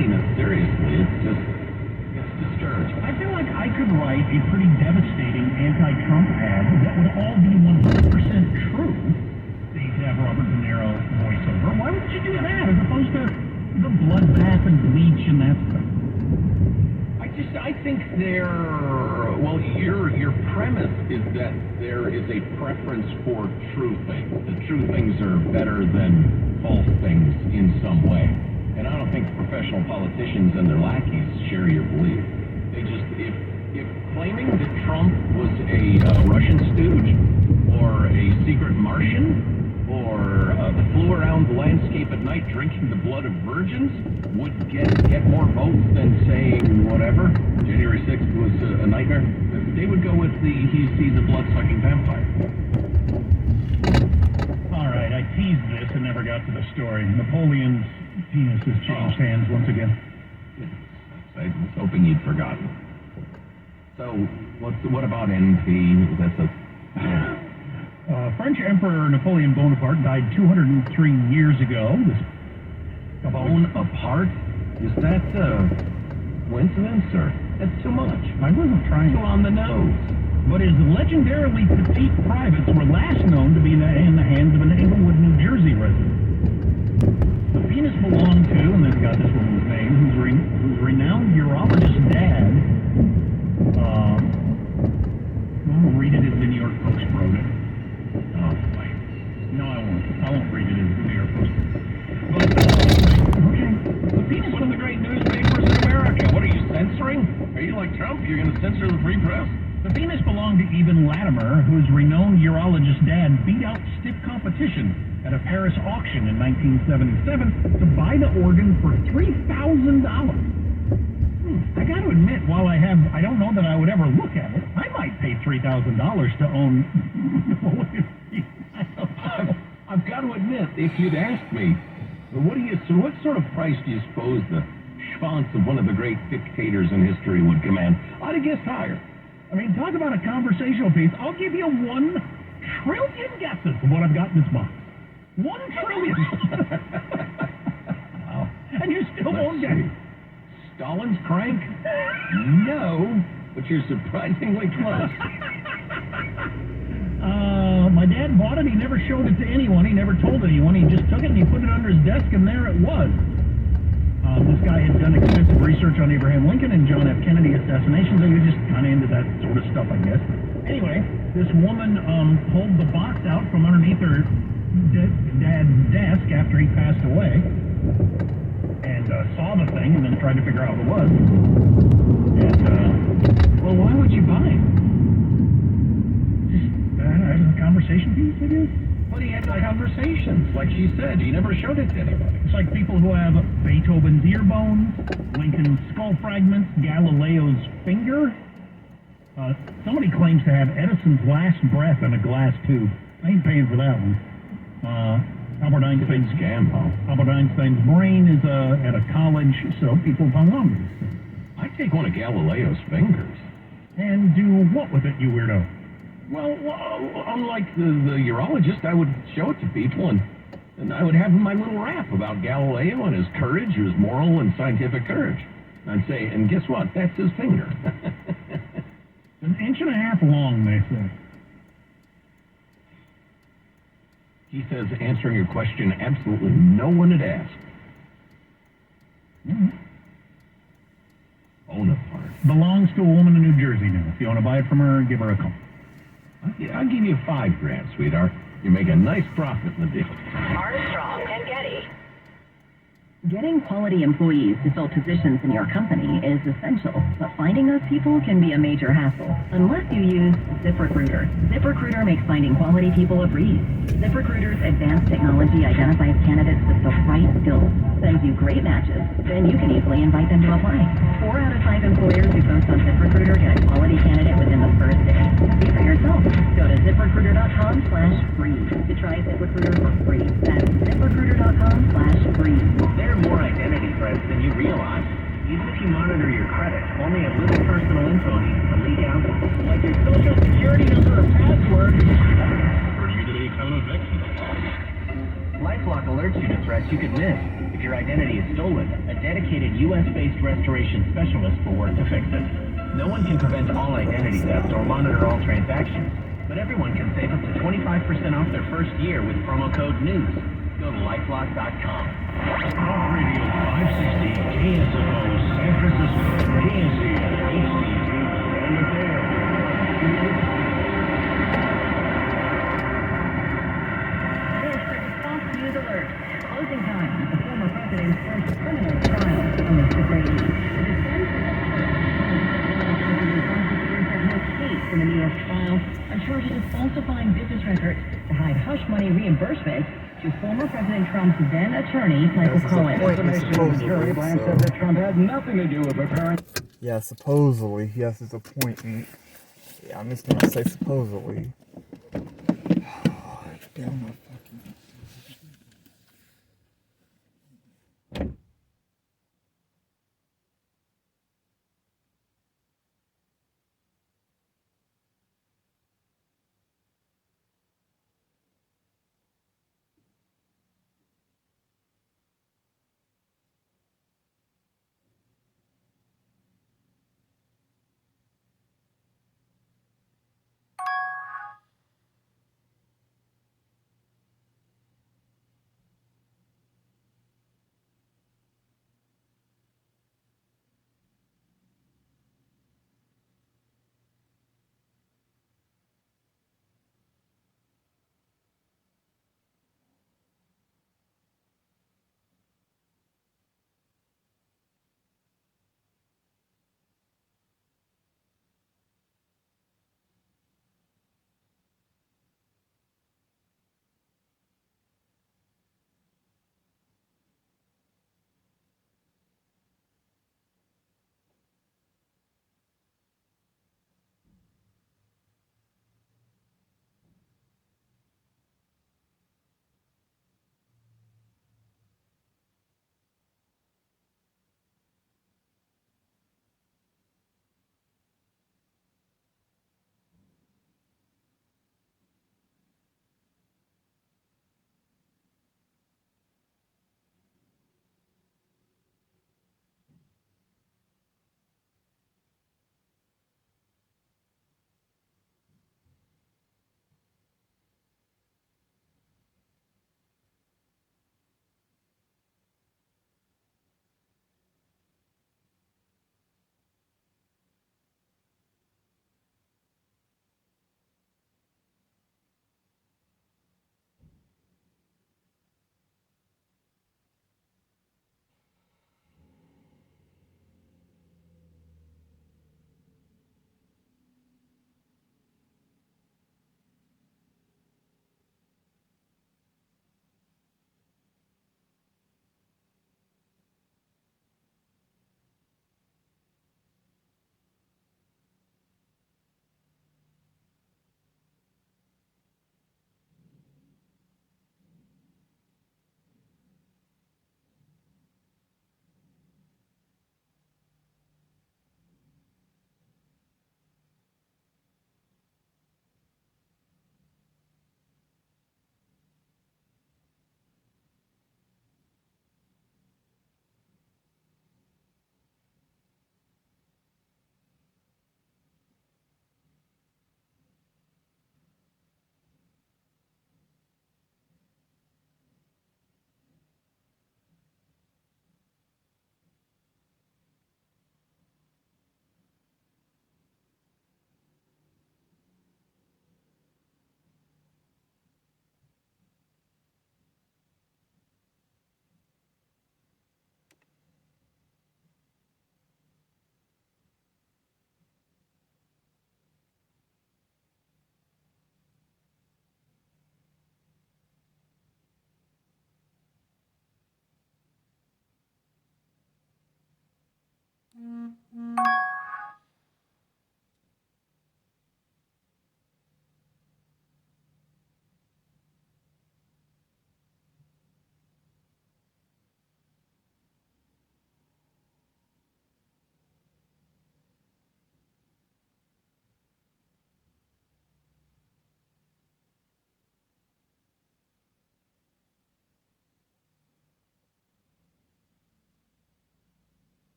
silliness, seriously. It's discouraging. I feel like I could write a pretty devastating anti-Trump ad that would all be 100% true. So you could have Robert De Niro voiceover. Why would you do that as opposed to the bloodbath and bleach and that stuff? I think your premise is that there is a preference for true things. The true things are better than false things in some way. And I don't think professional politicians and their lackeys share your belief. They just, if claiming that Trump was a Russian stooge, or a secret Martian, or flew around the landscape at night drinking the blood of virgins would get more votes than saying whatever, January 6th was a nightmare, they would go with he's a blood-sucking vampire. Alright, I teased this and never got to the story. Napoleon's penis has changed hands once again. I was hoping you'd forgotten. So, what about NP? That's French Emperor Napoleon Bonaparte died 203 years ago. Bonaparte? Is that coincidence, or that's too much? I wasn't trying Too on the nose. But his legendarily petite privates were last known to be in the hands of an Englewood, New Jersey resident. The penis belonged to, and then got this woman's name, whose renowned urologist dad. I'll read it as the New York Post wrote it. Oh, wait. No, I won't. I won't read it as the New York Post. But, okay. The penis, one of the great newspapers in America. What are you censoring? Are you like Trump? You're going to censor the free press? The penis belonged to Eben Latimer, whose renowned urologist dad beat out stiff competition at a Paris auction in 1977 to buy the organ for $3,000. I got to admit, while I don't know that I would ever look at it, I might pay $3,000 to own Napoleon. I've got to admit, if you'd asked me, what sort of price do you suppose the schwanz of one of the great dictators in history would command? I'd have guessed higher. I mean, talk about a conversational piece. I'll give you 1 trillion guesses of what I've got in this box. 1 trillion. Wow. And you still won't get it. Stalin's crank? No, but you're surprisingly close. My dad bought it. He never showed it to anyone. He never told anyone. He just took it and he put it under his desk, and there it was. This guy had done extensive research on Abraham Lincoln and John F. Kennedy assassinations, and he was just kind of into that sort of stuff, I guess. Anyway, this woman pulled the box out from underneath her dad's desk after he passed away, and saw the thing, and then tried to figure out what it was. And, well, why would you buy it? Just, as a conversation piece, I guess? But he had conversations, like she said. He never showed it to anybody. It's like people who have Beethoven's ear bones, Lincoln's skull fragments, Galileo's finger. Somebody claims to have Edison's last breath in a glass tube. I ain't paying for that one. Albert Einstein's scam, though. Albert Einstein's brain is at a college, so people have hung on to this thing. I'd take one of Galileo's fingers. And do what with it, you weirdo? Well, unlike the urologist, I would show it to people, and I would have my little rap about Galileo and his courage, his moral and scientific courage. I'd say, and guess what? That's his finger. 1.5 inches long, they say. He says, answering your question, absolutely no one had asked. Bonaparte. Belongs to a woman in New Jersey now. If you want to buy it from her, give her a call. I'll give you $5,000, sweetheart. You make a nice profit in the deal. Armstrong and Getty. Getting quality employees to fill positions in your company is essential, but finding those people can be a major hassle, unless you use ZipRecruiter. ZipRecruiter makes finding quality people a breeze. ZipRecruiter's advanced technology identifies candidates with the right skills, sends you great matches, then you can easily invite them to apply. 4 out of 5 employers who post on ZipRecruiter get a quality candidate within the first day. See for yourself. Go to ZipRecruiter.com/free to try ZipRecruiter for free. That's ZipRecruiter.com/free. There are more identity threats than you realize. Even if you monitor your credit, only a little personal info needs to leak out, like your social security number or password. Or you did any kind of eviction. LifeLock alerts you to threats you could miss. If If your identity is stolen, a dedicated U.S.-based restoration specialist will work to fix it. No one can prevent all identity theft or monitor all transactions, but everyone can save up to 25% off their first year with promo code NEWS. Go to LifeLock.com. Talk Radio 560 KSFO San Francisco, KNCN HD2 San Mateo. This is a Fox News alert. Closing time. The former president's first criminal trial on Mr. Brady. The defense prosecutors have no case in the New York trial on charges of falsifying business records to hide hush money reimbursement to former President Trump's then attorney, Michael Cohen. Supposedly, said that Trump had nothing to do with the current. yeah, supposedly, yes, his appointment. Yeah, I'm just gonna say supposedly. Damn my fucking.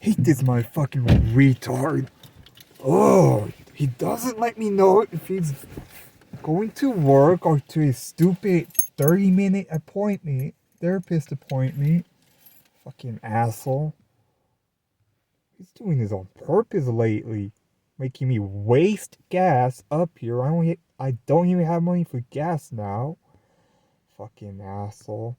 hate this motherfucking retard. Oh, he doesn't let me know if he's going to work or to his stupid 30-minute appointment, therapist appointment. Fucking asshole. He's doing this on purpose lately, making me waste gas up here. I don't even have money for gas now. Fucking asshole.